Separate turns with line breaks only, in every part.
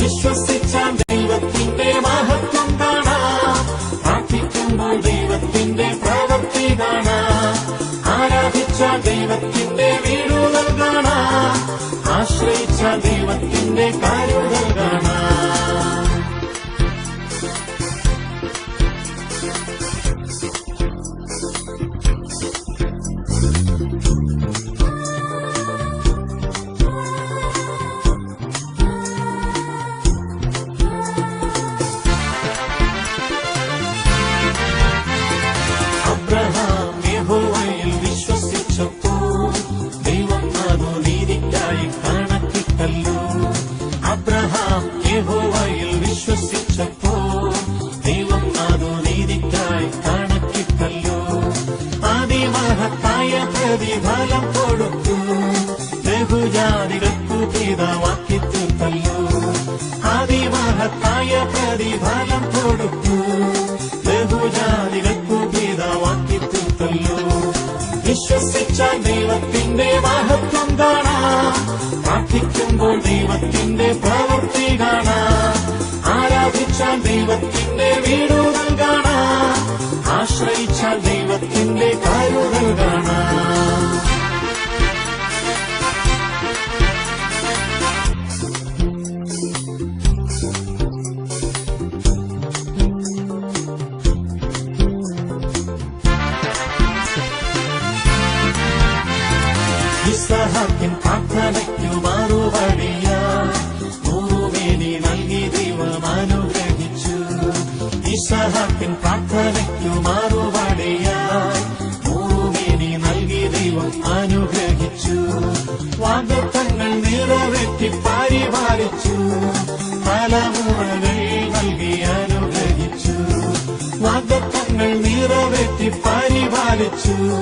വിശ്വസിച്ചാൽ ദൈവത്തിന്റെ മഹത്വം കാണാം. പ്രാർത്ഥിക്കുമ്പോൾ ദൈവത്തിന്റെ പ്രവൃത്തി കാണാം. ആരാധിച്ചാൽ ദൈവത്തിന്റെ വീടുകൾ കാണാം. ആശ്രയിച്ചാൽ ദൈവത്തിന്റെ കാര്യങ്ങൾ കാണാം. അബ്രഹാം യഹോവയിൽ വിശ്വസിച്ചപ്പോൾ ദൈവം അതു നീതിക്കായി കണക്കിട്ടല്ലോ. അബ്രഹാം യഹോവയിൽ വിശ്വസിച്ചപ്പോൾ ദൈവം അതു നീതിക്കായി കണക്കിട്ടല്ലോ. അതിമഹത്തായ പ്രതിഫലം കൊടുത്തു. ബഹുജാതികൾക്കു പിതാവാക്കി തീർത്തല്ലോ. അതിമഹത്തായ പ്രതിഫലം കൊടുത്തു. ബഹുജാതികൾക്കു പിതാവാക്കി തീർത്തല്ലോ. വിശ്വസിച്ചാൽ ദൈവത്തിന്റെ മഹത്വം കാണാം. പ്രാർത്ഥിക്കുമ്പോൾ ദൈവത്തിന്റെ പ്രവൃത്തി കാണാം. ആരാധിച്ചാൽ ദൈവത്തിന്റെ വീടുകൾ കാണാം. ആശ്രയിച്ചാൽ ദൈവത്തിന്റെ കാര്യങ്ങൾ കാണാം. ഇസ്ഹാക്കിൻ പ്രാർത്ഥനയ്ക്കു മറുപടിയായി നൂറുമേനി നൽകി ദൈവം അനുഗ്രഹിച്ചു. ഇസ്ഹാക്കിൻ പ്രാർത്ഥനയ്ക്കു മറുപടിയായി നൂറുമേനി നൽകി ദൈവം അനുഗ്രഹിച്ചു. വാഗ്ദത്തങ്ങൾ നിറവേറ്റി പരിപാലിച്ചു. തലമുറകൾ നൽകി അനുഗ്രഹിച്ചു. വാഗ്ദത്തങ്ങൾ നിറവേറ്റി പരിപാലിച്ചു.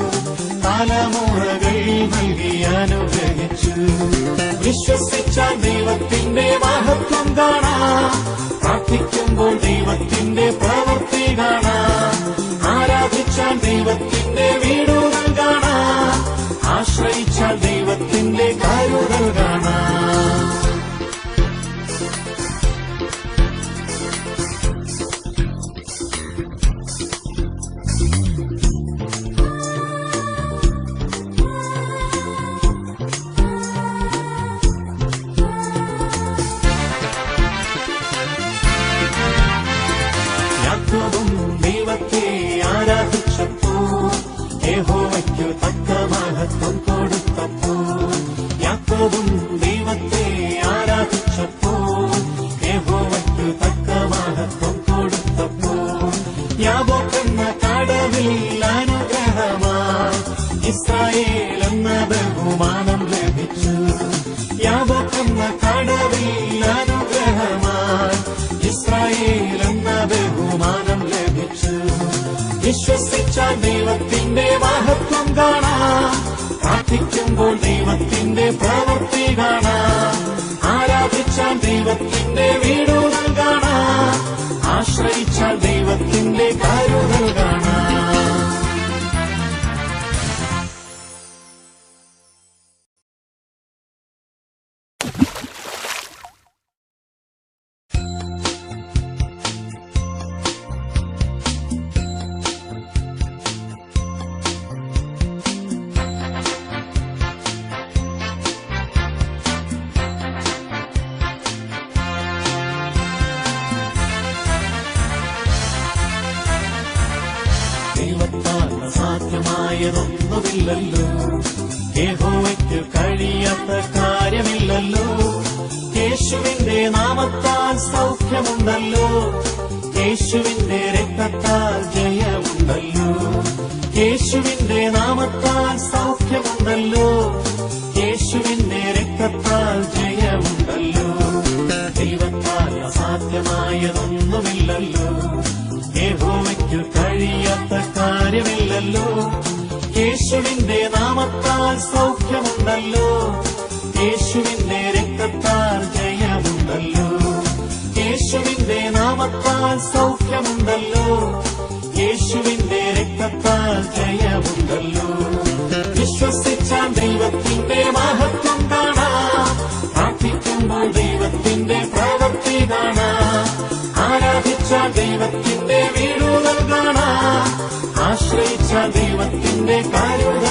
തലമുറകൾ നൽകി അനുഗ്രഹിച്ചു. വിശ്വസിച്ചാൽ ദൈവത്തിന്റെ മഹത്വം കാണാം. പ്രാർത്ഥിക്കുമ്പോൾ ദൈവത്തിന്റെ പ്രവൃത്തി കാണാം. ആരാധിച്ചാൽ ദൈവത്തിന്റെ വീടുകൾ കാണാം. ആശ്രയിച്ചാൽ ദൈവത്തിന്റെ കാര്യങ്ങൾ കാണാം. യാക്കോബും ദൈവത്തെ ആരാധിച്ചപ്പോൾ യഹോവയ്ക്കു തക്ക മഹത്വം കൊടുത്തപ്പോൾ. യാക്കോബും ദൈവത്തെ ആരാധിച്ചപ്പോൾ യഹോവയ്ക്കു തക്ക മഹത്വം കൊടുത്തപ്പോൾ. യാക്കോബെന്ന കടവിൽ അനുഗ്രഹമായി ഇസ്രായേൽ എന്ന ബഹുമാനം ലഭിച്ചു. യാക്കോബെന്ന കടവിൽ അനുഗ്രഹമായി ഇസ്രായേൽ എന്ന ബഹുമാനം ലഭിച്ചു. വിശ്വസിച്ചാൽ ദൈവത്തിന്റെ മഹത്വം കാണാം. പ്രാർത്ഥിക്കുമ്പോൾ ദൈവത്തിന്റെ പ്രവൃത്തി കാണാം. ആരാധിച്ചാൽ ദൈവത്തിന്റെ വീടുകൾ കാണാം. ആശ്രയിച്ചാൽ ദൈവത്തിന്റെ കാര്യങ്ങൾ കാണാം. ദൈവത്താൽ അസാധ്യമായതൊന്നുമില്ലല്ലോ. യഹോവയ്ക്ക് കഴിയാത്ത കാര്യമില്ലല്ലോ. യേശുവിന്റെ നാമത്താൽ സൗഖ്യമുണ്ടല്ലോ. യേശുവിന്റെ രക്തത്താൽ ജയമുണ്ടല്ലോ. യേശുവിന്റെ നാമത്താൽ സൗഖ്യമുണ്ടല്ലോ. യേശുവിന്റെ രക്തത്താൽ ജയമുണ്ടല്ലോ. ദൈവത്താൽ അസാധ്യമായതൊന്നുമില്ലല്ലോ. യഹോവയ്ക്ക് കഴിയാത്ത കാര്യമില്ലല്ലോ. യേശുവിന്റെ നാമത്താൽ സൗഖ്യമുണ്ടല്ലോ. യേശുവിന്റെ രക്തത്താൽ ജയമുണ്ടല്ലോ. യേശുവിന്റെ നാമത്താൽ സൗഖ്യമുണ്ടല്ലോ. യേശുവിന്റെ രക്തത്താൽ ജയമുണ്ടല്ലോ. വിശ്വസിച്ചാൽ ദൈവത്തിന്റെ മഹത്വം കാണാം. പ്രാർത്ഥിക്കുമ്പോൾ ദൈവത്തിന്റെ പ്രവൃത്തി ദൈവത്തിന്റെ കാരുണ്യം